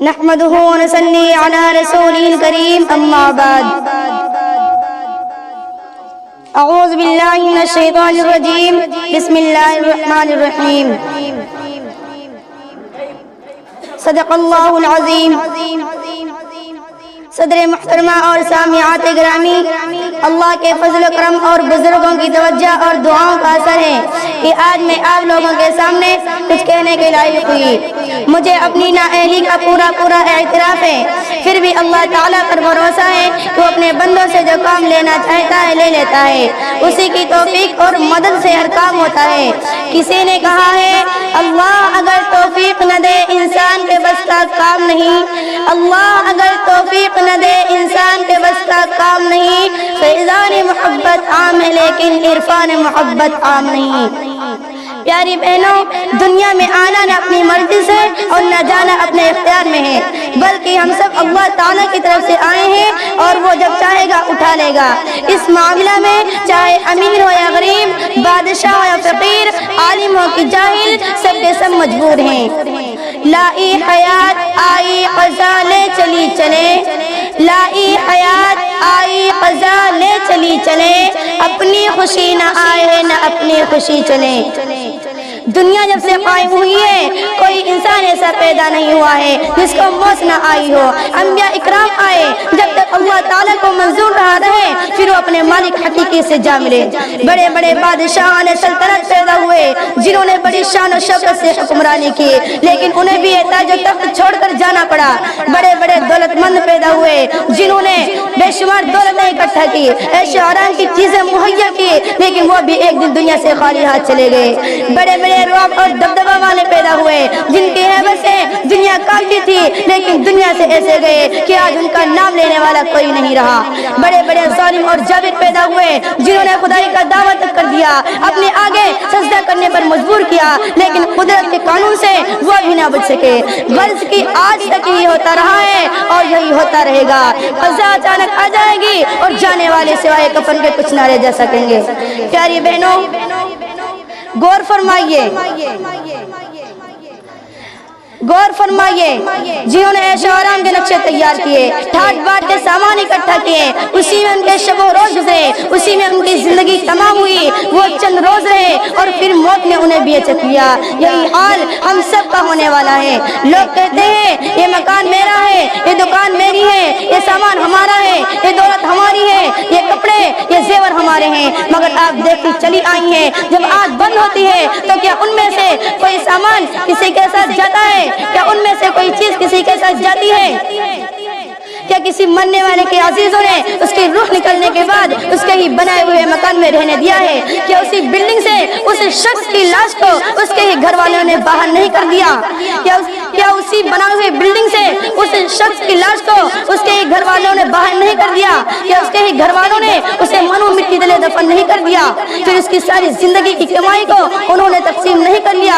نحمده ونصلي على رسوله الكريم أما بعد أعوذ بالله من الشيطان الرجيم بسم الله الرحمن الرحيم صدق الله العظيم صدر محترمہ اور سامعات گرامی، اللہ کے فضل و کرم اور بزرگوں کی توجہ اور دعاؤں کا اثر ہے کہ آج میں آپ لوگوں کے سامنے کچھ کہنے کے لائق ہوئی۔ مجھے اپنی نااہلی کا پورا اعتراف ہے، پھر بھی اللہ تعالیٰ پر بھروسہ ہے کہ وہ اپنے بندوں سے جو کام لینا چاہتا ہے لے لیتا ہے، اسی کی توفیق اور مدد سے ہر کام ہوتا ہے۔ کسی نے کہا ہے اللہ اگر توفیق نہ دے انسان کے بس کا کام نہیں، اللہ اگر توفیق نہ دے انسان کے بس کا کام نہیں، فیضان محبت عام ہے لیکن عرفان محبت عام نہیں۔ پیاری بہنوں، دنیا میں آنا نہ اپنی مرضی سے اور نہ جانا اپنے اختیار میں ہے، بلکہ ہم سب اللہ تعالیٰ کی طرف سے آئے ہیں اور وہ جب چاہے گا اٹھا لے گا۔ اس معاملہ میں چاہے امیر ہو یا غریب، بادشاہ ہو یا فقیر، عالم ہو کہ جاہل، سب کے سب مجبور ہیں۔ لائی حیات آئی قضا لے چلی چلے، لائی حیات آئی قضا لے چلی چلے، اپنی خوشی نہ آئے نہ اپنی خوشی چلے۔ دنیا جب سے قائم ہوئی ہے کوئی انسان ایسا پیدا نہیں ہوا ہے جس کو موت نہ آئی ہو۔ انبیاء اکرام آئے، جب تک اللہ تعالیٰ کو منظور رہا رہے پھر وہ اپنے مالک حقیقی سے جا ملے۔ بڑے بڑے بادشاہان سلطنت پیدا ہوئے جنہوں نے بڑی شان و شوکت سے حکمرانی کی، لیکن انہیں بھی تاج و تخت چھوڑ کر جانا پڑا۔ بڑے بڑے دولت مند پیدا ہوئے جنہوں نے بے شمار دولتیں اکٹھا کی، عیش و آرام کی چیزیں مہیا کی، لیکن وہ بھی ایک دن دنیا سے خالی ہاتھ چلے گئے۔ بڑے بڑے رعب اور دبدبہ والے پیدا ہوئے جن کی ہیبت سے دنیا کافی تھی، لیکن دنیا سے ایسے گئے کہ آج ان کا نام لینے والا کوئی نہیں رہا۔ بڑے بڑے ظالم اور جابر پیدا ہوئے جنہوں نے خدائی کا دعویٰ تک کر دیا، اپنے آگے سجدہ کرنے پر مجبور کیا، لیکن قدرت کے قانون سے وہ بھی نہ بچ سکے۔ غرض کی آج تک یہی ہوتا رہا ہے اور یہی ہوتا رہے گا۔ قضا اچانک آ جائے گی اور جانے والے سوائے کفن کے کچھ نہ رہ جا سکیں گے۔ پیاری بہنوں، غور فرمائیے، غور فرمائیے، جنہوں نے عیش و آرام کے نقشے تیار کیے، ٹھاٹ باٹ کے سامان اکٹھا کیے، اسی میں ان کے شب و روز گزرے، اسی میں ان کی زندگی تمام ہوئی، وہ چند روز رہے اور پھر موت نے انہیں بے چک لیا۔ یہی حال ہم سب کا ہونے والا ہے۔ لوگ کہتے ہیں یہ مکان میرا ہے، یہ دکان میری ہے، یہ سامان ہمارا ہے، یہ دولت ہماری ہے، یہ کپڑے یہ زیور ہمارے ہیں، مگر آپ دیکھتی چلی آئی ہیں جب آنکھ بند ہوتی ہے تو کیا ان میں سے کوئی سامان کسی کے ساتھ جاتا ہے؟ کیا ان میں سے کوئی چیز کسی کے ساتھ جاتی ہے؟ کیا کسی مرنے والے کے عزیزوں نے اس کی روح نکلنے کے بعد اس کے ہی بنائے ہوئے مکان میں رہنے دیا ہے؟ کیا اسی بلڈنگ سے اس شخص کی لاش کو اس کے ہی گھر والوں نے باہر نہیں کر دیا؟ کیا اسی بنائے ہوئے بلڈنگ سے اس شخص کی لاش کو اس کے ہی گھر والوں نے باہر نہیں کر دیا؟ کیا اس کے ہی گھر والوں نے اسے منو مٹی تلے دفن نہیں کر دیا؟ پھر اس کی ساری زندگی کی کمائی کو انہوں نے تقسیم نہیں کر لیا؟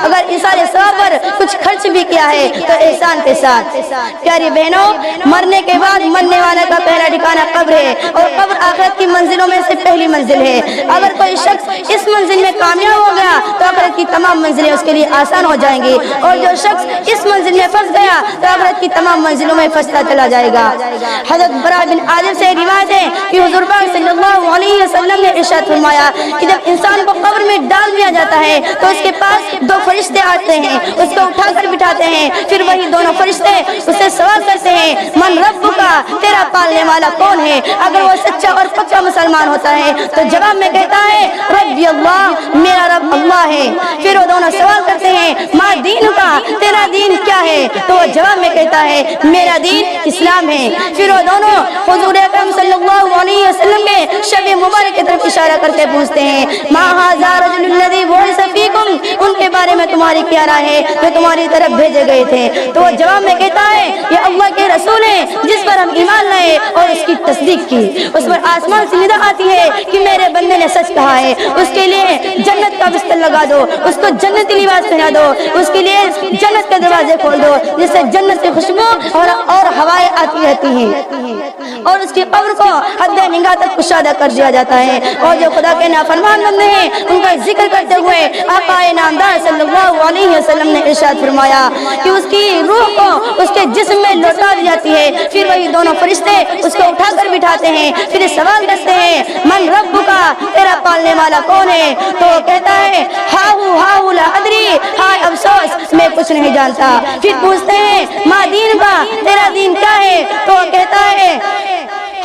اگر اس سارے ثواب پر کچھ خرچ بھی کیا ہے تو احسان کے ساتھ۔ پیاری بہنوں، مرنے کے بعد مرنے والے کا پہلا ٹھکانہ قبر ہے، اور قبر آخرت کی منزلوں میں سے پہلی منزل ہے۔ اگر کوئی شخص اس منزل میں کامیاب ہو گیا تو آخرت کی تمام منزلیں اس کے لیے آسان ہو جائیں گی، اور جو شخص اس منزل میں پھنس گیا تو آخرت کی تمام منزلوں میں پھنستا چلا جائے گا۔ حضرت برا بن عازب سے روایت ہے کہ حضور پاک صلی اللہ علیہ وسلم نے ارشاد فرمایا کہ جب انسان کو قبر میں ڈال دیا جاتا ہے تو اس کے پاس دو فرشتے آتے ہیں، اس کو اٹھا کر بٹھاتے ہیں، پھر وہی دونوں فرشتے اسے سوال کرتے ہیں من رب کا، تیرا پالنے والا کون ہے؟ اگر وہ سچا اور پکا مسلمان ہوتا ہے تو جواب میں کہتا ہے ربی اللہ، میرا رب اللہ ہے۔ پھر وہ دونوں سوال کرتے ہیں ما دین کا، تیرا دین کیا ہے؟ تو وہ جواب میں کہتا ہے میرا دین اسلام ہے۔ پھر وہ دونوں حضور اکرم صلی اللہ علیہ وسلم کے شب مبارک کی طرف اشارہ کرتے پوچھتے ہیں ما ھذا الرجل الذی بعث فیکم، ان کے بارے میں تمہاری کیا رائے ہے جو تمہاری طرف بھیجے گئے تھے؟ تو وہ جواب میں کہتا ہے یہ اللہ کے رسول ہیں جس پر ہم ایمان لائے اور اس کی تصدیق کی۔ اس پر آسمان سے ندا آتی ہے کہ میرے بندے نے سچ کہا ہے، اس کے لیے جنت کا بستر لگا دو، اس کو جنتی لباس پہنا دو، اس کے لیے جنت کے دروازے کھول دو جس سے جنت کی خوشبو اور ہوائیں آتی رہتی ہیں، اور اس کی قبر کو حد نگاہ تک کشادہ کر دیا جاتا ہے، اور جو خدا کے نافرمان بندے ہیں ان کا ذکر کرتے ہوئے آقا نامدار صلی اللہ علیہ وسلم نے ارشاد فرمایا کہ اس کی روح کو اس کے جسم میں لوٹا دی جاتی ہے، پھر وہی دونوں فرشتے اس کو اٹھا کر بٹھاتے ہیں، پھر سوال کرتے ہیں من رب کا، تیرا پالنے والا کون ہے؟ تو وہ کہتا ہے ہاؤ لا ادری، ہائے افسوس میں کچھ نہیں جانتا۔ پھر پوچھتے ہیں ما دین کا، تیرا دین کیا ہے؟ تو وہ کہتا ہے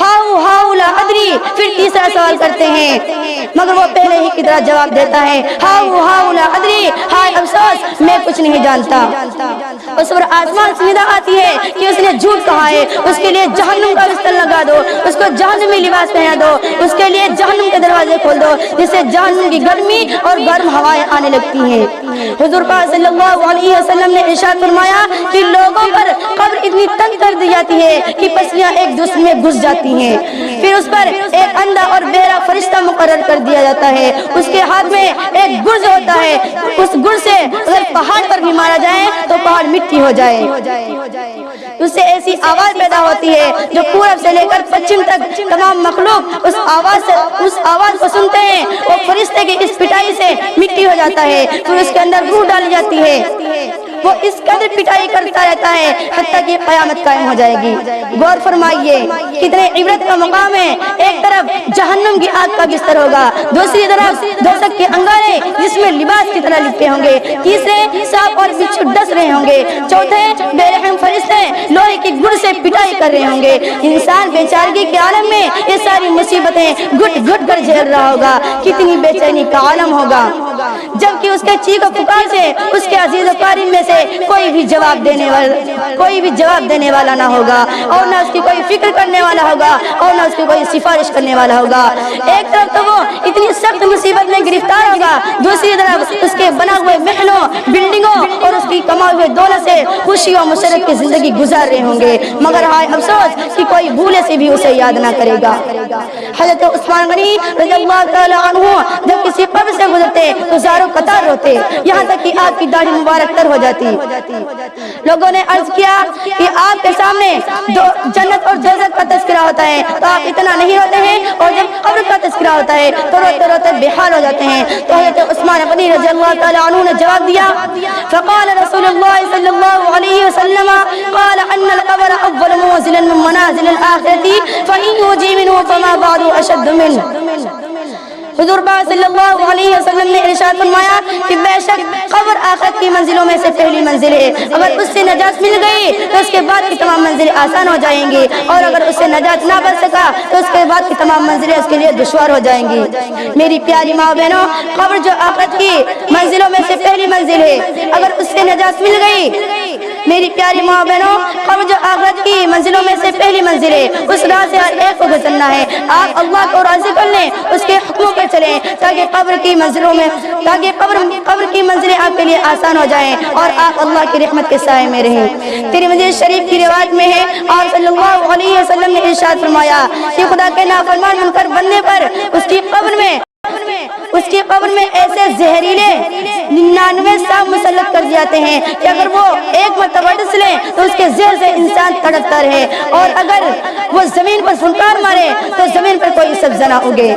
ہاؤ لا ادری۔ پھر تیسرا سوال کرتے ہیں مگر وہ پہلے ہی کی طرح جواب دیتا ہے ہاؤ لا ادری، ہائے افسوس میں کچھ نہیں جانتا۔ اس پر آسمان سے ندا آتی ہے کہ اس نے جھوٹ کہا ہے، اس کے لیے جہنم کا بستر لگا دو، اس کو جہنمی لباس پہنا دو، اس کے لیے جہنم کے دروازے کھول دو جس سے جہنم کی گرمی اور گرم ہوائیں آنے لگتی ہیں۔ حضور پاک صلی اللہ علیہ وسلم نے ارشاد فرمایا کہ لوگوں پر قبر اتنی تنگ کر دی جاتی ہے کہ پسلیاں ایک دوسرے میں گھس جاتی ہیں، پھر اس پر ایک اندھا اور بہرا فرشتہ مقرر کر دیا جاتا ہے، اس کے ہاتھ میں ایک گرز ہوتا ہے، اس گرز سے اگر پہاڑ پر بھی مارا جائے تو پہاڑ مٹی ہو جائے، اس سے ایسی آواز پیدا ہوتی ہے جو پورب سے لے کر پچھم تک تمام مخلوق اس آواز کو سنتے ہیں، وہ فرشتے کی اس پٹائی سے مٹی ہو جاتا ہے، پھر اس کے اندر روح ڈالی جاتی ہے، وہ اس قدر پٹائی کرتا رہتا ہے حتیٰ کہ قیامت قائم ہو جائے گی۔ غور فرمائیے کتنے عبرت کا مقام ہے، ایک طرف جہنم کی آگ کا بستر ہوگا، دوسری طرف دوزخ کے انگارے جس میں لباس کی طرح لپٹے ہوں گے، تیسرے سانپ اور بچھو ڈس رہے ہوں گے، چوتھے بے رحم فرشتے لوہے کی گڑ سے پٹائی کر رہے ہوں گے۔ انسان بیچارگی کے عالم میں یہ ساری مصیبتیں گھٹ گھٹ کر جھیل رہا ہوگا، کتنی بے چینی کا عالم ہوگا، جبکہ اس کے چیخ و پکار سے اس کے عزیز و قریب میں سے کوئی بھی جواب دینے والا نہ ہوگا، اور نہ اس کی کوئی فکر کرنے والا ہوگا، اور نہ اس کی کوئی سفارش کرنے والا ہوگا۔ ایک طرف تو وہ اتنی سخت مصیبت میں گرفتار ہوگا، دوسری طرف اس کے بنا ہوئے محلوں بلڈنگوں اور اس کی کمائے ہوئے دولت سے خوشی اور مسرت کی زندگی گزار رہے ہوں گے، مگر ہائے افسوس کہ کوئی بھولے سے بھی اسے یاد نہ کرے گا۔ حضرت عثمان غنی رضی اللہ تعالیٰ عنہ جب کسی قبر سے گزرتے تو زاروں قطار روتے، یہاں تک کہ آپ کی داڑھی مبارک تر ہو جاتی۔ لوگوں نے عرض کیا کہ آپ کے سامنے جنت اور دوزخ کا تذکرہ ہوتا ہے تو آپ اتنا نہیں روتے ہیں، اور جب قبر کا تذکرہ ہوتا ہے تو روتے روتے بے حال ہو جاتے ہیں۔ تو حضرت عثمان غنی رضی اللہ تعالیٰ عنہ نے جواب دیا فقال رسول اللہ صلی اللہ علیہ وسلم قال ان القبر اول منزل من منازل الآخرة فإن يجي منه فما بعد اشد منه۔ حضور پاک صلی اللہ علیہ وسلم نے ارشاد فرمایا کہ بے شک قبر آخرت کی منزلوں میں سے پہلی منزل ہے، اگر اس سے نجات مل گئی تو اس کے بعد کی تمام منزلیں آسان ہو جائیں گی، اور اگر اس سے نجات نہ بچ سکا تو اس کے بعد کی تمام منزلیں اس کے لیے دشوار ہو جائیں گی۔ میری پیاری ماں بہنوں، قبر جو آخرت کی منزلوں میں سے پہلی منزل ہے، اگر اس سے نجات مل گئی، میری پیاری ماں بہنوں، قبر جو آخرت کی منزلوں میں سے پہلی منزل ہے، اس راہ سے ہر ایک کو گزرنا ہے۔ آپ اللہ کو راضی کر لیں، اس کے حکموں پر چلیں تاکہ قبر کی منزلیں آپ کے لیے آسان ہو جائیں اور آپ اللہ کی رحمت کے سائے میں رہیں۔ ترمذی شریف کی روایت میں ہے آپ صلی اللہ علیہ وسلم نے ارشاد فرمایا کہ خدا کے نافرمان منکر بننے پر اس کی قبر میں ایسے زہریلے 99 سانپ مسلط کر جاتے ہیں کہ اگر وہ ایک مرتبہ ڈس لیں تو اس کے زہر سے انسان تڑپتا رہے، اور اگر وہ زمین پر پھنکار مارے تو زمین پر کوئی سبزہ نہ اگے۔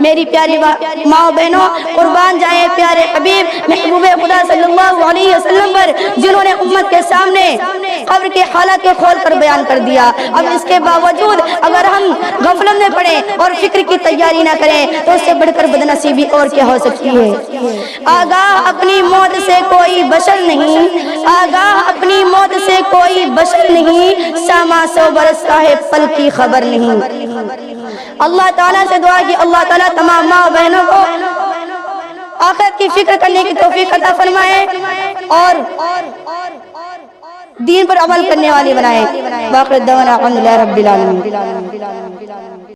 میری پیاری ماں بہنوں، قربان جائیں پیارے حبیب محبوب خدا صلی اللہ علیہ وسلم پر جنہوں نے امت کے سامنے قبر کے حالات کو کھول کر بیان کر دیا۔ اب اس کے باوجود اگر ہم غفلت میں پڑیں اور فکر کی تیاری نہ کریں تو اس سے بڑھ کر بدنصیبی اور کیا ہو سکتی ہے۔ آگاہ اپنی موت سے کوئی بشر نہیں، آگاہ اپنی موت سے کوئی بشر نہیں، ساما 100 برس کا ہے پل کی خبر نہیں۔ اللہ تعالیٰ سے دعا کہ اللہ تعالیٰ تمام ماں بہنوں کو آخرت کی فکر کرنے کی توفیق عطا فرمائے اور دین پر عمل کرنے والی بنائے۔ باقی دعوانا الحمدللہ رب العالمین۔